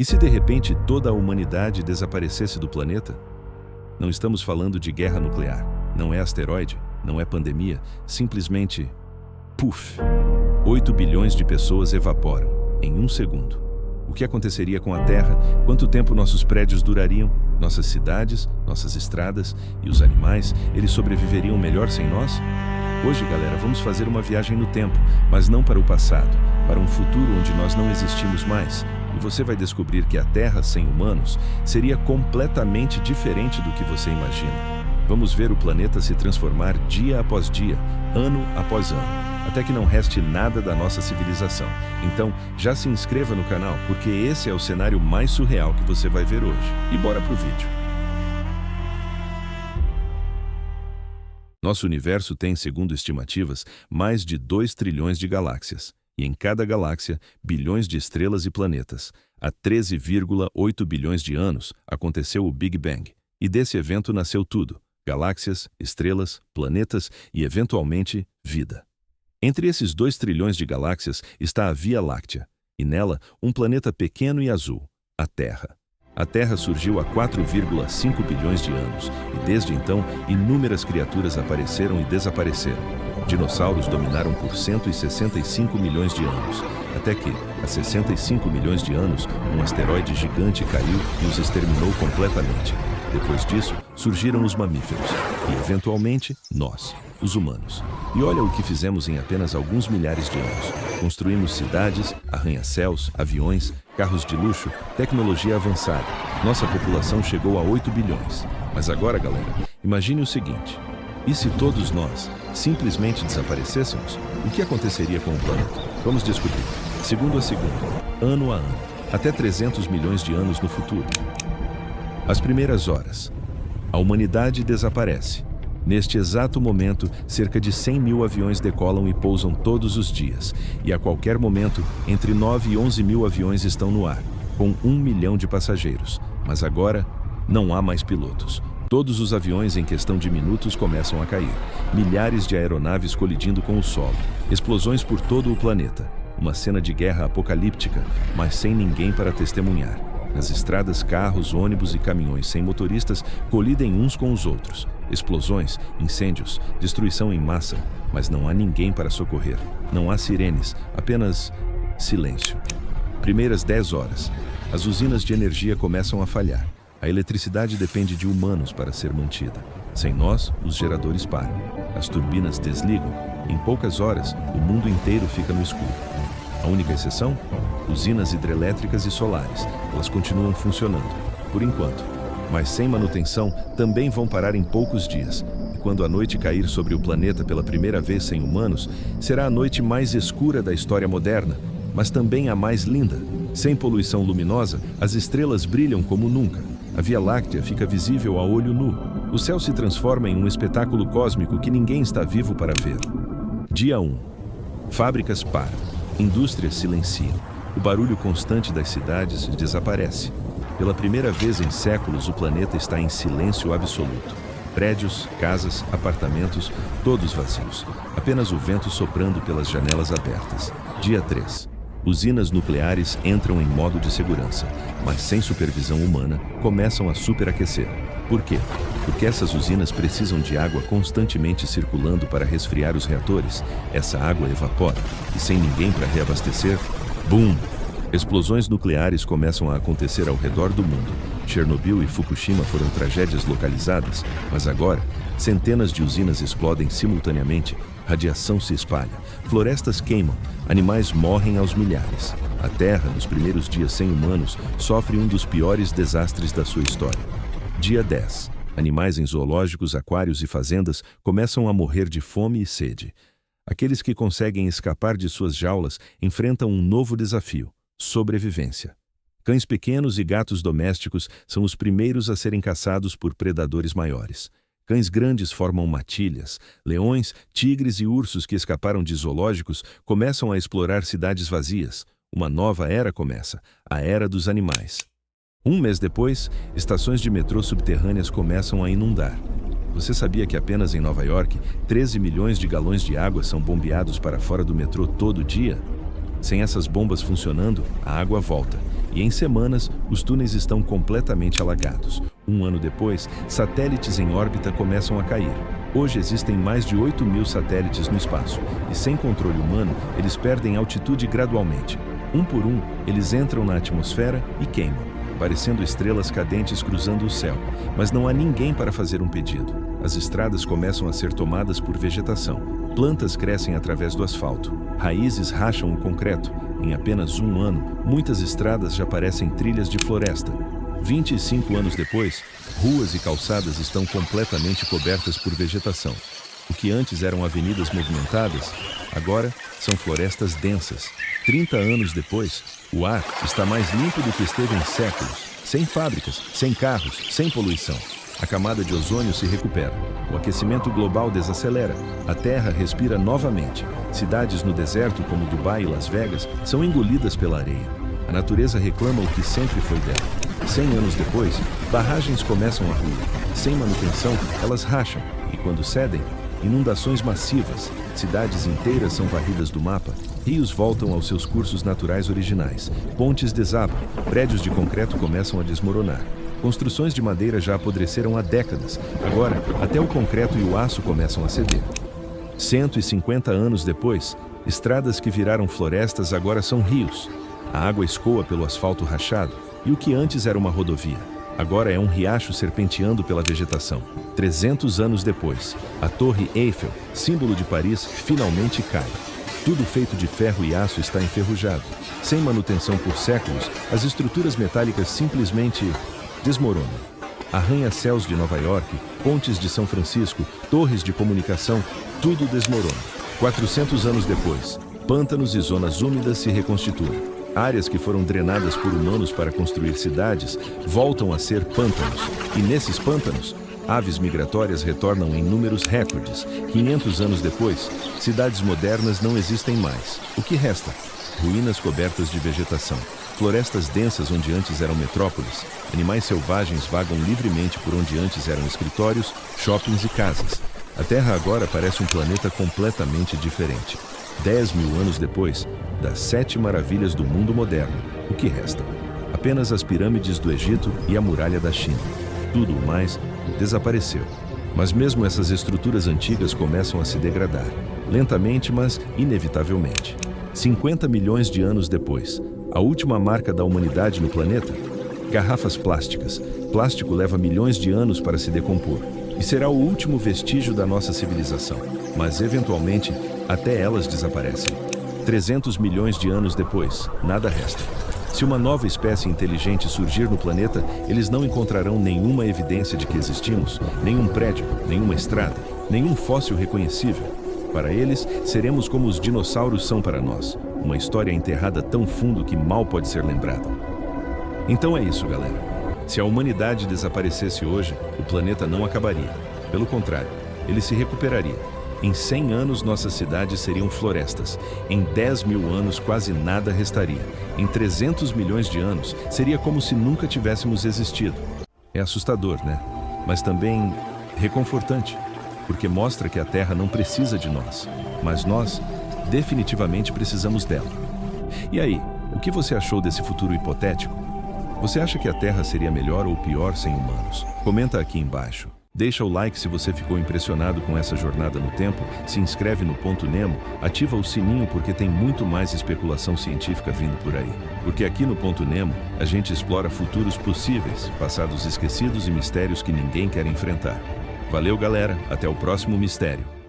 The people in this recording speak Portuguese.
E se de repente toda a humanidade desaparecesse do planeta? Não estamos falando de guerra nuclear, não é asteroide, não é pandemia, simplesmente... Puf! 8 bilhões de pessoas evaporam, em um segundo. O que aconteceria com a Terra? Quanto tempo nossos prédios durariam? Nossas cidades, nossas estradas e os animais, eles sobreviveriam melhor sem nós? Hoje, galera, vamos fazer uma viagem no tempo, mas não para o passado, para um futuro onde nós não existimos mais. E você vai descobrir que a Terra sem humanos seria completamente diferente do que você imagina. Vamos ver o planeta se transformar dia após dia, ano após ano, até que não reste nada da nossa civilização. Então, já se inscreva no canal, porque esse é o cenário mais surreal que você vai ver hoje. E bora pro vídeo. Nosso universo tem, segundo estimativas, mais de 2 trilhões de galáxias. E em cada galáxia, bilhões de estrelas e planetas. Há 13,8 bilhões de anos aconteceu o Big Bang. E desse evento nasceu tudo: galáxias, estrelas, planetas e, eventualmente, vida. Entre esses 2 trilhões de galáxias está a Via Láctea, e nela um planeta pequeno e azul, a Terra. A Terra surgiu há 4,5 bilhões de anos, e desde então inúmeras criaturas apareceram e desapareceram. Dinossauros dominaram por 165 milhões de anos, até que, há 65 milhões de anos, um asteroide gigante caiu e os exterminou completamente. Depois disso, surgiram os mamíferos e, eventualmente, nós, os humanos. E olha o que fizemos em apenas alguns milhares de anos. Construímos cidades, arranha-céus, aviões, carros de luxo, tecnologia avançada. Nossa população chegou a 8 bilhões. Mas agora, galera, imagine o seguinte: e se todos nós simplesmente desaparecêssemos? O que aconteceria com o planeta? Vamos descobrir, segundo a segundo, ano a ano, até 300 milhões de anos no futuro. As primeiras horas. A humanidade desaparece. Neste exato momento, cerca de 100 mil aviões decolam e pousam todos os dias. E a qualquer momento, entre 9 e 11 mil aviões estão no ar, com 1 milhão de passageiros. Mas agora, não há mais pilotos. Todos os aviões, em questão de minutos, começam a cair. Milhares de aeronaves colidindo com o solo. Explosões por todo o planeta. Uma cena de guerra apocalíptica, mas sem ninguém para testemunhar. Nas estradas, carros, ônibus e caminhões sem motoristas colidem uns com os outros. Explosões, incêndios, destruição em massa, mas não há ninguém para socorrer. Não há sirenes, apenas silêncio. Primeiras 10 horas. As usinas de energia começam a falhar. A eletricidade depende de humanos para ser mantida. Sem nós, os geradores param. As turbinas desligam. Em poucas horas, o mundo inteiro fica no escuro. A única exceção? Usinas hidrelétricas e solares. Elas continuam funcionando, por enquanto. Mas sem manutenção, também vão parar em poucos dias. E quando a noite cair sobre o planeta pela primeira vez sem humanos, será a noite mais escura da história moderna, mas também a mais linda. Sem poluição luminosa, as estrelas brilham como nunca. A Via Láctea fica visível a olho nu. O céu se transforma em um espetáculo cósmico que ninguém está vivo para ver. Dia 1. Fábricas param. Indústrias silenciam. O barulho constante das cidades desaparece. Pela primeira vez em séculos, o planeta está em silêncio absoluto. Prédios, casas, apartamentos, todos vazios. Apenas o vento soprando pelas janelas abertas. Dia 3. Usinas nucleares entram em modo de segurança, mas sem supervisão humana, começam a superaquecer. Por quê? Porque essas usinas precisam de água constantemente circulando para resfriar os reatores. Essa água evapora, e sem ninguém para reabastecer, BUM! Explosões nucleares começam a acontecer ao redor do mundo. Chernobyl e Fukushima foram tragédias localizadas, mas agora, centenas de usinas explodem simultaneamente, radiação se espalha, florestas queimam, animais morrem aos milhares. A Terra, nos primeiros dias sem humanos, sofre um dos piores desastres da sua história. Dia 10. Animais em zoológicos, aquários e fazendas começam a morrer de fome e sede. Aqueles que conseguem escapar de suas jaulas enfrentam um novo desafio: sobrevivência. Cães pequenos e gatos domésticos são os primeiros a serem caçados por predadores maiores. Cães grandes formam matilhas. Leões, tigres e ursos que escaparam de zoológicos começam a explorar cidades vazias. Uma nova era começa, a era dos animais. Um mês depois, estações de metrô subterrâneas começam a inundar. Você sabia que apenas em Nova York, 13 milhões de galões de água são bombeados para fora do metrô todo dia? Sem essas bombas funcionando, a água volta. e em semanas os túneis estão completamente alagados. Um ano depois, satélites em órbita começam a cair. Hoje existem mais de 8.000 satélites no espaço, e sem controle humano, eles perdem altitude gradualmente. Um por um, eles entram na atmosfera e queimam, parecendo estrelas cadentes cruzando o céu. Mas não há ninguém para fazer um pedido. As estradas começam a ser tomadas por vegetação. Plantas crescem através do asfalto. Raízes racham o concreto. Em apenas um ano, muitas estradas já parecem trilhas de floresta. 25 anos depois, ruas e calçadas estão completamente cobertas por vegetação. O que antes eram avenidas movimentadas, agora são florestas densas. 30 anos depois, o ar está mais limpo do que esteve em séculos, sem fábricas, sem carros, sem poluição. A camada de ozônio se recupera, o aquecimento global desacelera, a Terra respira novamente. Cidades no deserto, como Dubai e Las Vegas, são engolidas pela areia. A natureza reclama o que sempre foi dela. 100 anos depois, barragens começam a ruir. Sem manutenção, elas racham, e quando cedem, inundações massivas, cidades inteiras são varridas do mapa, rios voltam aos seus cursos naturais originais, pontes desabam, prédios de concreto começam a desmoronar. Construções de madeira já apodreceram há décadas, agora até o concreto e o aço começam a ceder. 150 anos depois, estradas que viraram florestas agora são rios. A água escoa pelo asfalto rachado, e o que antes era uma rodovia, agora é um riacho serpenteando pela vegetação. 300 anos depois, a Torre Eiffel, símbolo de Paris, finalmente cai. Tudo feito de ferro e aço está enferrujado. Sem manutenção por séculos, as estruturas metálicas simplesmente desmoronam. Arranha-céus de Nova York, pontes de São Francisco, torres de comunicação, tudo desmorona. 400 anos depois, pântanos e zonas úmidas se reconstituem. Áreas que foram drenadas por humanos para construir cidades voltam a ser pântanos. E nesses pântanos, aves migratórias retornam em números recordes. 500 anos depois, cidades modernas não existem mais. O que resta? Ruínas cobertas de vegetação. Florestas densas onde antes eram metrópoles. Animais selvagens vagam livremente por onde antes eram escritórios, shoppings e casas. A Terra agora parece um planeta completamente diferente. 10.000 anos depois, das 7 maravilhas do mundo moderno, o que resta? Apenas as pirâmides do Egito e a muralha da China. Tudo o mais desapareceu. Mas mesmo essas estruturas antigas começam a se degradar, lentamente, mas inevitavelmente. 50 milhões de anos depois, a última marca da humanidade no planeta? Garrafas plásticas. Plástico leva milhões de anos para se decompor e será o último vestígio da nossa civilização. Mas, eventualmente, até elas desaparecem. 300 milhões de anos depois, nada resta. Se uma nova espécie inteligente surgir no planeta, eles não encontrarão nenhuma evidência de que existimos, nenhum prédio, nenhuma estrada, nenhum fóssil reconhecível. Para eles, seremos como os dinossauros são para nós, uma história enterrada tão fundo que mal pode ser lembrada. Então é isso, galera. Se a humanidade desaparecesse hoje, o planeta não acabaria. Pelo contrário, ele se recuperaria. Em 100 anos, nossas cidades seriam florestas. Em 10.000 anos, quase nada restaria. Em 300 milhões de anos, seria como se nunca tivéssemos existido. É assustador, né? Mas também reconfortante, porque mostra que a Terra não precisa de nós, mas nós definitivamente precisamos dela. E aí, o que você achou desse futuro hipotético? Você acha que a Terra seria melhor ou pior sem humanos? Comenta aqui embaixo. Deixa o like se você ficou impressionado com essa jornada no tempo, se inscreve no Ponto Nemo, ativa o sininho porque tem muito mais especulação científica vindo por aí. Porque aqui no Ponto Nemo, a gente explora futuros possíveis, passados esquecidos e mistérios que ninguém quer enfrentar. Valeu, galera, até o próximo mistério.